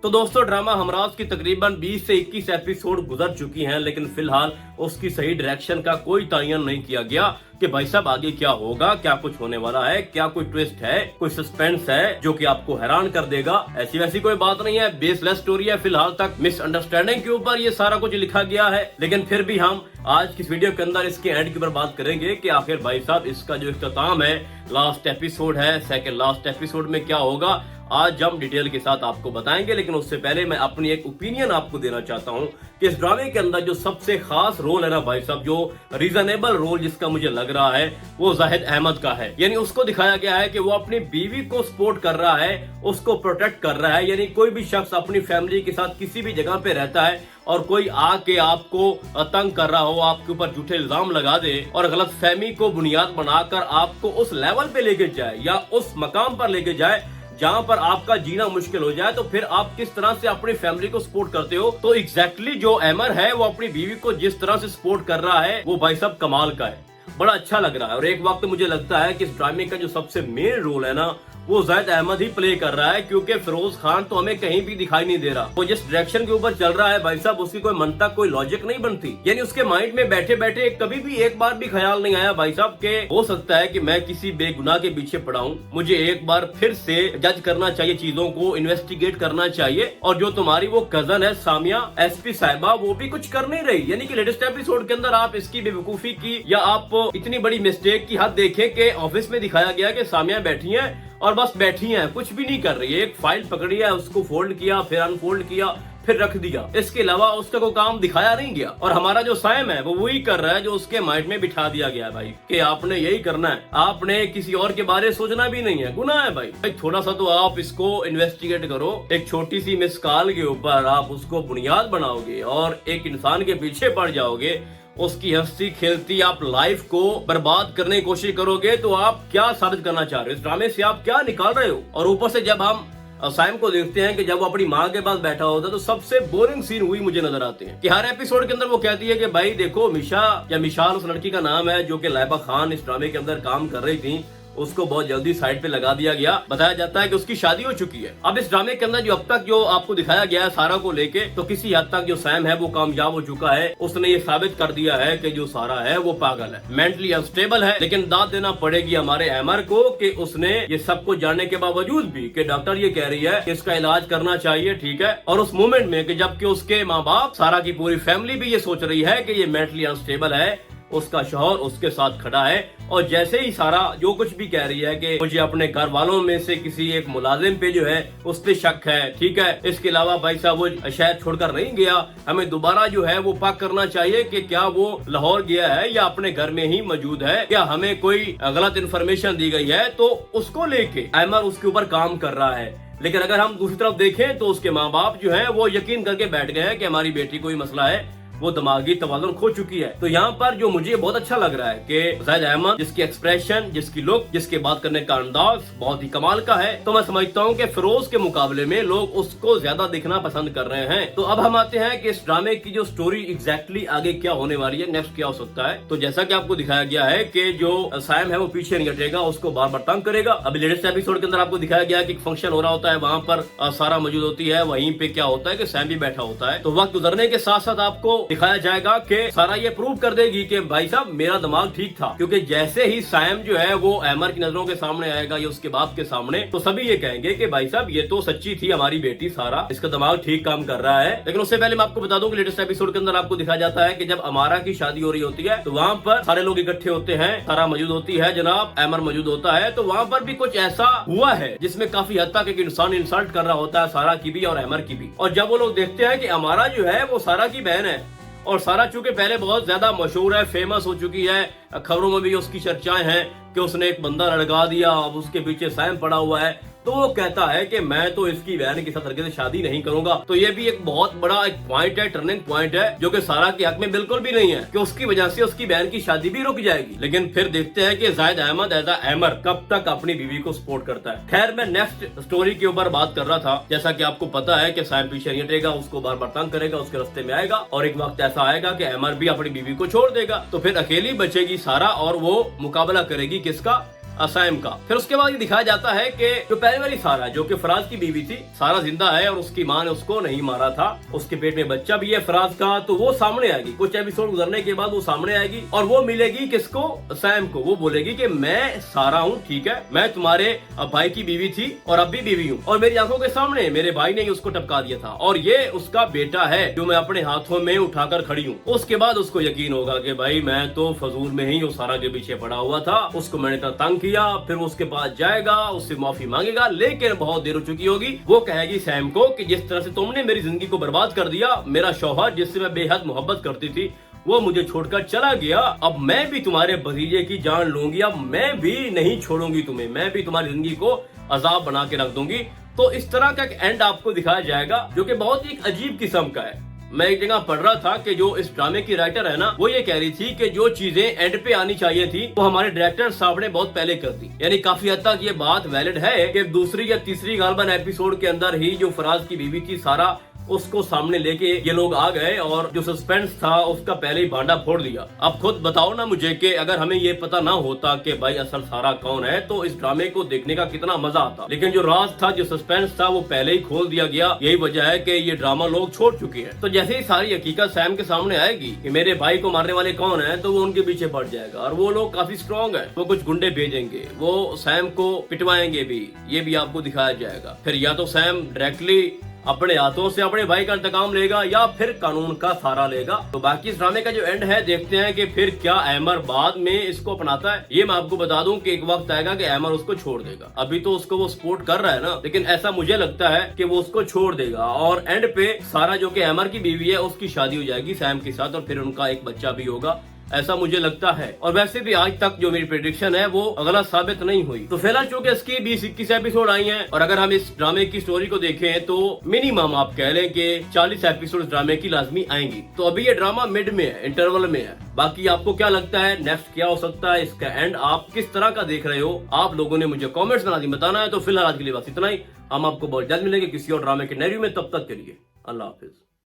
तो दोस्तों ड्रामा हमराज की तकरीबन 20 से 21 एपिसोड गुजर चुकी हैं, लेकिन फिलहाल उसकी सही डायरेक्शन का कोई तयन नहीं किया गया कि भाई साहब आगे क्या होगा, क्या कुछ होने वाला है, क्या कोई ट्विस्ट है, कोई सस्पेंस है जो कि आपको हैरान कर देगा। ऐसी वैसी कोई बात नहीं है, बेसलेस स्टोरी है। फिलहाल तक मिसअंडरस्टैंडिंग के ऊपर ये सारा कुछ लिखा गया है, लेकिन फिर भी हम आज की इस वीडियो के अंदर इसके एंड के ऊपर बात करेंगे कि आखिर भाई साहब इसका जो इख्तिताम है, लास्ट एपिसोड है, सेकंड लास्ट एपिसोड में क्या होगा, आज हम डिटेल के साथ आपको बताएंगे। लेकिन उससे पहले मैं अपनी एक ओपिनियन आपको देना चाहता हूं कि इस ड्रामे के अंदर जो सबसे खास रोल है ना भाई साहब, जो रीजनेबल रोल जिसका मुझे लग रहा है वो जाहिद अहमद का है। यानी उसको दिखाया गया है कि वो अपनी बीवी को सपोर्ट कर रहा है, उसको प्रोटेक्ट कर रहा है। यानी कोई भी शख्स अपनी फैमिली के साथ किसी भी जगह पे रहता है और कोई आके आपको तंग कर रहा हो, आपके ऊपर झूठे इल्जाम लगा दे और गलत फहमी को बुनियाद बनाकर आपको उस लेवल पे लेके जाए या उस मकाम पर लेके जाए जहां पर आपका जीना मुश्किल हो जाए, तो फिर आप किस तरह से अपनी फैमिली को सपोर्ट करते हो। तो एग्जैक्टली जो अमर है वो अपनी बीवी को जिस तरह से सपोर्ट कर रहा है वो भाई साहब कमाल का है, बड़ा अच्छा लग रहा है। और एक वक्त मुझे लगता है कि इस ड्रामे का जो सबसे मेन रोल है ना वो जाहिद अहमद ही प्ले कर रहा है, क्योंकि फिरोज खान तो हमें कहीं भी दिखाई नहीं दे रहा। वो जिस डायरेक्शन के ऊपर चल रहा है भाई साहब, उसकी कोई मंतक, कोई लॉजिक नहीं बनती। यानी उसके माइंड में बैठे बैठे कभी भी एक बार भी ख्याल नहीं आया भाई साहब के हो सकता है कि मैं किसी बेगुनाह के पीछे पड़ा हूं, मुझे एक बार फिर से जज करना चाहिए, चीजों को इन्वेस्टिगेट करना चाहिए। और जो तुम्हारी वो कजन है सामिया एसपी साहिबा, वो भी कुछ कर नहीं रही। यानी कि लेटेस्ट एपिसोड के अंदर आप इसकी बेवकूफी की या आप इतनी बड़ी मिस्टेक की हद देखें कि ऑफिस में दिखाया गया कि सामिया बैठी है और बस बैठी हैं, कुछ भी नहीं कर रही है। एक फाइल पकड़ी है, उसको फोल्ड किया, फिर अनफोल्ड किया, फिर रख दिया। इसके अलावा उसका कोई काम दिखाया नहीं गया। और हमारा जो साइम है वो वही कर रहा है जो उसके माइंड में बिठा दिया गया है भाई, कि आपने यही करना है, आपने किसी और के बारे में सोचना भी नहीं है, गुनाह है भाई। थोड़ा सा तो आप इसको इन्वेस्टिगेट करो। एक छोटी सी मिस कॉल के ऊपर आप उसको बुनियाद बनाओगे और एक इंसान के पीछे पड़ जाओगे, उसकी हंसी खेलती आप लाइफ को बर्बाद करने की कोशिश करोगे, तो आप क्या साबित करना चाह रहे हो, इस ड्रामे से आप क्या निकाल रहे हो। और ऊपर से जब हम साइम को देखते हैं कि जब वो अपनी माँ के पास बैठा होता है, तो सबसे बोरिंग सीन हुई मुझे नजर आते हैं कि हर एपिसोड के अंदर वो कहती है कि भाई देखो, मिशा या मिशाल उस लड़की का नाम है जो कि लाइबा खान इस ड्रामे के अंदर काम कर रही थी, उसको बहुत जल्दी साइड पे लगा दिया गया। बताया जाता है कि उसकी शादी हो चुकी है। अब इस ड्रामे के अंदर जो अब तक जो आपको दिखाया गया है सारा को लेके, तो किसी हद तक जो सैम है वो कामयाब हो चुका है। उसने ये साबित कर दिया है कि जो सारा है वो पागल है, मेंटली अनस्टेबल है। लेकिन दाद देना पड़ेगी हमारे अमर को कि उसने ये सब कुछ जानने के बावजूद भी कि डॉक्टर ये कह रही है कि इसका इलाज करना चाहिए, ठीक है, और उस मोमेंट में कि जबकि उसके माँ बाप, सारा की पूरी फैमिली भी ये सोच रही है कि ये मेंटली अनस्टेबल है, उसका शौहर उसके साथ खड़ा है। और जैसे ही सारा जो कुछ भी कह रही है कि मुझे अपने घर वालों में से किसी एक मुलाजिम पे जो है उस पे शक है, ठीक है, इसके अलावा भाई साहब वो शहर छोड़कर नहीं गया, हमें दोबारा जो है वो पक करना चाहिए कि क्या वो लाहौर गया है या अपने घर में ही मौजूद है, या हमें कोई गलत इन्फॉर्मेशन दी गई है। तो उसको लेके अमर उसके ऊपर काम कर रहा है। लेकिन अगर हम दूसरी तरफ देखें तो उसके माँ बाप जो है वो यकीन करके बैठ गए हैं कि हमारी बेटी कोई मसला है, वो दिमागी तवाज़ुन खो चुकी है। तो यहाँ पर जो मुझे बहुत अच्छा लग रहा है कि जाहिद अहमद, जिसकी एक्सप्रेशन, जिसकी लुक, जिसके बात करने का अंदाज बहुत ही कमाल का है, तो मैं समझता हूँ कि फिरोज के मुकाबले में लोग उसको ज्यादा देखना पसंद कर रहे हैं। तो अब हम आते हैं कि इस ड्रामे की जो स्टोरी एग्जैक्टली आगे क्या होने वाली है, नेक्स्ट क्या हो सकता है। तो जैसा कि आपको दिखाया गया है कि जो सैम है वो पीछे नहीं हटेगा, उसको बार बार तंग करेगा। अभी लेटेस्ट एपिसोड के अंदर आपको दिखाया गया कि फंक्शन हो रहा होता है, वहां पर सारा मौजूद होती है, वहीं पे क्या होता है कि सैम भी बैठा होता है। तो वक्त गुजरने के साथ साथ आपको दिखाया जाएगा कि सारा ये प्रूव कर देगी कि भाई साहब मेरा दिमाग ठीक था, क्योंकि जैसे ही सैम जो है वो अमर की नजरों के सामने आएगा या उसके बाप के सामने, तो सभी ये कहेंगे कि भाई साहब ये तो सच्ची थी हमारी बेटी, सारा इसका दिमाग ठीक काम कर रहा है। लेकिन उससे पहले मैं आपको बता दूं कि लेटेस्ट एपिसोड के अंदर आपको दिखाया जाता है कि जब अमारा की शादी हो रही होती है तो वहाँ पर सारे लोग इकट्ठे होते हैं, सारा मौजूद होती है, जनाब अमर मौजूद होता है। तो वहाँ पर भी कुछ ऐसा हुआ है जिसमें काफी हद तक एक इंसान इंसल्ट कर रहा होता है, सारा की भी और अमर की भी। और जब वो लोग देखते हैं कि अमारा जो है वो सारा की बहन है, और सारा चूंकि पहले बहुत ज्यादा मशहूर है, फेमस हो चुकी है, खबरों में भी उसकी चर्चाएं हैं कि उसने एक बंदा लड़का दिया, अब उसके पीछे सैम पड़ा हुआ है, तो वो कहता है कि मैं तो इसकी बहन के साथ लड़के से शादी नहीं करूंगा। तो ये भी एक बहुत बड़ा एक पॉइंट है, टर्निंग पॉइंट है, जो कि सारा के हक में बिल्कुल भी नहीं है कि उसकी वजह से उसकी बहन की शादी भी रुक जाएगी। लेकिन फिर देखते हैं कि जाहिद अहमद एज अमर कब तक अपनी बीवी को सपोर्ट करता है। खैर, मैं नेक्स्ट स्टोरी के ऊपर बात कर रहा था। जैसा कि आपको पता है कि सैम पीछे नहीं हटेगा, उसको बार बार तंग करेगा, उसके रास्ते में आएगा, और एक वक्त ऐसा आएगा कि अमर भी अपनी बीवी को छोड़ देगा। तो फिर अकेली बचेगी सारा और वो मुकाबला करेगी किसका, सैम का। फिर उसके बाद ये दिखाया जाता है कि जो पहले वाली सारा जो कि फराज की बीवी थी, सारा जिंदा है और उसकी माँ ने उसको नहीं मारा था, उसके पेट में बच्चा भी है फराज का, तो वो सामने आएगी। कुछ एपिसोड गुजरने के बाद वो सामने आएगी और वो मिलेगी किसको, सैम को। वो बोलेगी कि मैं सारा हूँ, ठीक है, मैं तुम्हारे भाई की बीवी थी और अब भी बीवी हूँ, और मेरी आंखों के सामने मेरे भाई ने उसको टपका दिया था और ये उसका बेटा है जो मैं अपने हाथों में उठाकर खड़ी हूँ। उसके बाद उसको यकीन होगा कि भाई मैं तो फजूल में ही उस सारा के पीछे पड़ा हुआ था, उसको मैंने इतना तंग किया। फिर वो उसके पास जाएगा, उससे माफी मांगेगा, लेकिन बहुत देर हो चुकी होगी। वो कहेगी सैम को कि जिस तरह से तुमने मेरी जिंदगी को बर्बाद कर दिया, मेरा शौहर जिससे मैं बेहद मोहब्बत करती थी वो मुझे छोड़कर चला गया, अब मैं भी तुम्हारे भतीजे की जान लूंगी, अब मैं भी नहीं छोड़ूंगी तुम्हें, मैं भी तुम्हारी जिंदगी को अजाब बना के रख दूंगी। तो इस तरह का एक एंड आपको दिखाया जाएगा जो कि बहुत ही अजीब किस्म का है। मैं एक जगह पढ़ रहा था कि जो इस ड्रामे की राइटर है ना, वो ये कह रही थी कि जो चीजें एंड पे आनी चाहिए थी वो हमारे डायरेक्टर साहब ने बहुत पहले कर दी। यानी काफी हद तक ये बात वैलिड है कि दूसरी या तीसरी गालबन एपिसोड के अंदर ही जो फराज की बीवी थी सारा, उसको सामने लेके ये लोग आ गए और जो सस्पेंस था उसका पहले ही भांडा फोड़ दिया। अब खुद बताओ ना मुझे कि अगर हमें ये पता ना होता कि भाई असल सारा कौन है तो इस ड्रामे को देखने का कितना मजा आता। लेकिन जो राज था, जो सस्पेंस था, वो पहले ही खोल दिया गया। यही वजह है कि ये ड्रामा लोग छोड़ चुके हैं। तो जैसे ही सारी हकीकत सैम के सामने आएगी कि मेरे भाई को मारने वाले कौन है, तो वो उनके पीछे पड़ जाएगा और वो लोग काफी स्ट्रॉन्ग है। वो कुछ गुंडे भेजेंगे, वो सैम को पिटवाएंगे भी, ये भी आपको दिखाया जाएगा। फिर या तो सैम डायरेक्टली अपने हाथों से अपने भाई का इंतकाम लेगा या फिर कानून का सहारा लेगा। तो बाकी इस ड्रामे का जो एंड है, देखते हैं कि फिर क्या अहमर बाद में इसको अपनाता है। ये मैं आपको बता दूं कि एक वक्त आएगा कि अहमर उसको छोड़ देगा। अभी तो उसको वो सपोर्ट कर रहा है ना, लेकिन ऐसा मुझे लगता है कि वो उसको छोड़ देगा और एंड पे सारा जो कि अहमर की बीवी है उसकी शादी हो जाएगी सैम के साथ और फिर उनका एक बच्चा भी होगा, ऐसा मुझे लगता है। और वैसे भी आज तक जो मेरी प्रेडिक्शन है वो गलत साबित नहीं हुई। तो फिलहाल चूंकि इसकी 20-21 एपिसोड आई हैं और अगर हम इस ड्रामे की स्टोरी को देखें तो मिनिमम आप कह लें कि 40 एपिसोड ड्रामे की लाजमी आएंगी। तो अभी ये ड्रामा मिड में है, इंटरवल में है। बाकी आपको क्या लगता है नेक्स्ट क्या हो सकता है, इसका एंड आप किस तरह का देख रहे हो, आप लोगों ने मुझे कॉमेंट्स में लाजमी बताना है। तो फिलहाल आज के लिए बस इतना ही। हम आपको बहुत जल्द मिलेंगे किसी और ड्रामे के नैरियो में, तब तक के लिए अल्लाह हाफिज।